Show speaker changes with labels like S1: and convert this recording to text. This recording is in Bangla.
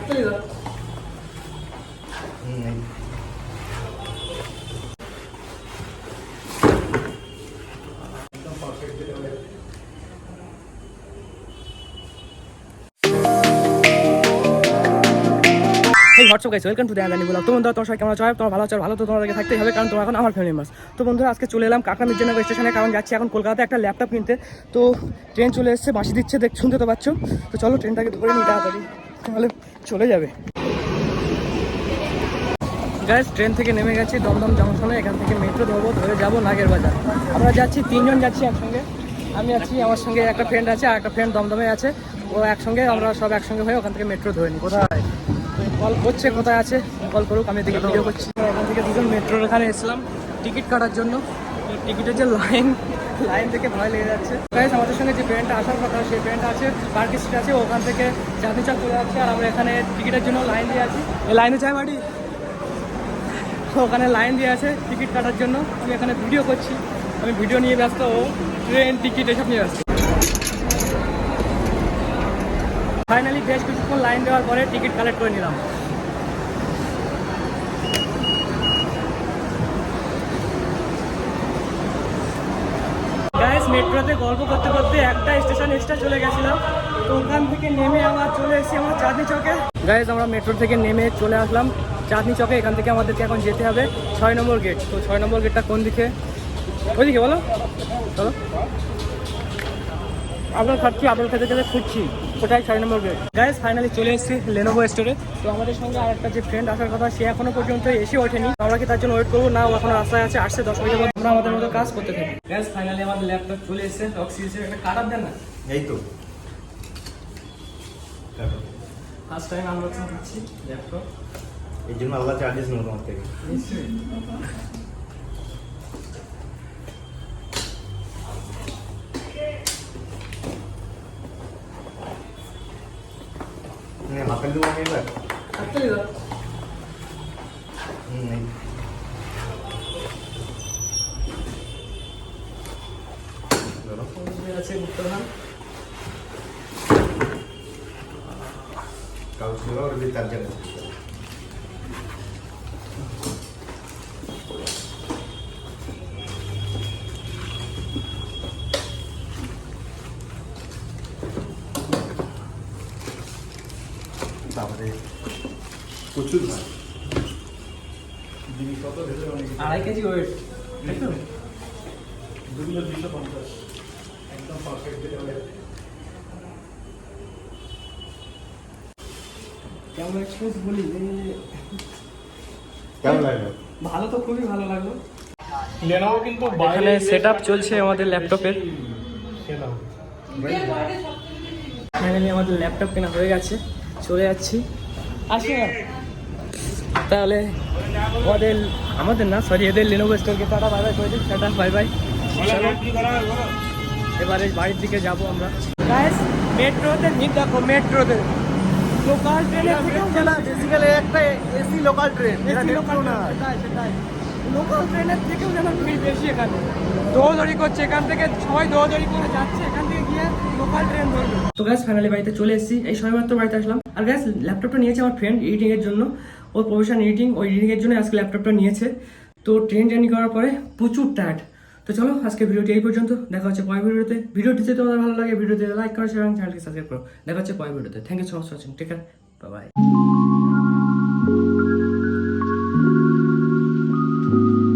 S1: WhatsApp guys, welcome to the Adani blog. তো বন্ধুরা, তোমার সবাই কেমন আছো? তোমার ভালো আছো? ভালো তো তোমাদেরকে থাকতেই হবে, কারণ তোমরা এখন আমার ফ্যামিলি মেম্বার্স। তো বন্ধুরা, আজকে চলে এলাম কাকড়া মির্জানগর স্টেশনে, কারণ যাচ্ছি এখন কলকাতাতে একটা ল্যাপটপ কিনতে। তো ট্রেন চলে এসেছে, বাঁশি দিচ্ছে, শুনতে তো পাচ্ছ। তো চলো ট্রেনটাকে ধরে নিই তাড়াতাড়ি, তাহলে চলে যাবে। গাইস, ট্রেন থেকে নেমে গেছি দমদম জংশনে। এখান থেকে মেট্রো ধরবো, ধরে যাবো নাগের বাজার। আমরা যাচ্ছি, তিনজন যাচ্ছি একসঙ্গে। আমি আছি, আমার সঙ্গে একটা ফ্রেন্ড আছে, আর একটা ফ্রেন্ড দমদমে আছে। ও একসঙ্গে, আমরা সব একসঙ্গে হয়ে ওখান থেকে মেট্রো ধরে নিই। কোথায় কল করছে, কোথায় আছে কল করুক, আমি এদিকে ভিডিও করছি। এখান থেকে দুজন মেট্রোর এখানে এসলাম টিকিট কাটার জন্য। টিকিটের যে লাইন থেকে ভয় লেগে যাচ্ছে। গাইস, আমাদের সঙ্গে যে ট্রেনটা আসার কথা, সেই ট্রেনটা আছে পার্ক স্ট্রিট আছে, ওখান থেকে চাঁদনি চক চলে যাচ্ছে। আর আমরা এখানে টিকিটের জন্য লাইন দিয়ে আছি। এই লাইনে চাই বাড়ি, ওখানে লাইন দিয়ে আছে টিকিট কাটার জন্য। আমি এখানে ভিডিও করছি, আমি ভিডিও নিয়ে ব্যস্ত, ও ট্রেন টিকিট এসব নিয়ে ব্যস্ত। ফাইনালি বেশ কিছুক্ষণ লাইন দেওয়ার পরে টিকিট কালেক্ট করে নিলাম। গাইস, মেট্রোতে গল্প করতে করতে একটা স্টেশন এক্সট্রা চলে গেছিলাম। তো ওখান থেকে নেমে আবার চলে এসেছি আমার চাঁদনি চকে। গাইস, আমরা মেট্রো থেকে নেমে চলে আসলাম চাঁদনি চকে। এখান থেকে আমাদেরকে এখন যেতে হবে 6 নম্বর গেট। তো 6 নম্বর গেটটা কোন দিকে? ওইদিকে বলো, চলো। আপেল খাচ্ছি, আপেল খেতে খেতে ফুটছি, কোথায় 6 নম্বর গেট। গাইস, ফাইনালি চলে এসেছি লেনোভো স্টোরে। তো আমাদের সঙ্গে আর একটা যে ফ্রেন্ড আসার কথা, সে এখনো পর্যন্ত এসে ওঠেনি। আমরা কি তার জন্য ওয়েট করবো না? ও এখনো রাস্তায় আছে, আসছে 10 মিনিটের মধ্যে। আমরা আমাদের মতো কাজ করতে থাকি। গাইস, ফাইনালি আমাদের ল্যাপটপ চলে এসেছে। অক্সিজেন একটা কাটার দেন না,
S2: এই তো
S1: ফার্স্ট টাইম আনবক্সিং করছি ল্যাপটপ,
S2: এই জন্য আল্লাহ চার্জেস নেব তোমার থেকে।
S1: নিশ্চয়ই।
S2: হাতের দেবো আমি এবার।
S1: আছে গুপ্তধান,
S2: কাগজ দেবো ওর দিয়ে চার্জার আছে। তারপরে প্রচুর ভাই,
S1: 2.5 কেজি ওয়েট, তাই তো?
S2: 2,250 একদম পারফেক্ট।
S1: কেমন এক্সপিরিয়েন্স বলি?
S2: কেমন লাগলো?
S1: ভালো তো, খুবই ভালো লাগলো।
S3: লেনোভো কিন্তু
S1: এখানে সেটআপ চলছে আমাদের ল্যাপটপের। ফাইনালি আমাদের ল্যাপটপ কেনা হয়ে গেছে, চলে যাচ্ছি। আসি না তাহলে আমাদের না, সরি, এদের লেনোভো স্টোরকে টাটা বাই বাই করে দিই। Tata bye bye. এবারে বাড়ির দিকে যাবো আমরা। গাইস, মেট্রোতে ভিড় দেখো, মেট্রোতে লোকাল ট্রেনের থেকেও জানা,
S2: বেসিক্যালি একটা এসি লোকাল ট্রেন,
S1: সেটাই লোকাল ট্রেনের থেকেও যেন ভিড় বেশি। এখানে দৌড়দৌড়ি করছে, এখান থেকে সবাই দৌড়দৌড়ি করে যাচ্ছে, এখান থেকে গিয়ে লোকাল ট্রেন ধরবে। তো গ্যাস, ফাইনালি বাড়িতে চলে এসেছি, এই সবেমাত্র বাড়িতে আসলাম। আর গ্যাস, ল্যাপটপটা নিয়েছে আমার ফ্রেন্ড এডিটিং এর জন্য, ওর প্রফেশন এডিটিং, ওই এডিটিং এর জন্য আজকে ল্যাপটপটা নিয়েছে। তো ট্রেন জার্নি করার পরে প্রচুর টায়ার্ড। তো চলো, আজকে ভিডিওটি এই পর্যন্ত। দেখা হচ্ছে পরের ভিডিওতে। ভিডিওটি যদি তোমাদের ভালো লাগে, ভিডিওতে লাইক করো, শেয়ার এবং চ্যানেলকে সাবস্ক্রাইব করো। দেখা হচ্ছে পরের ভিডিওতে। Thank you so much for watching. Take care, bye by.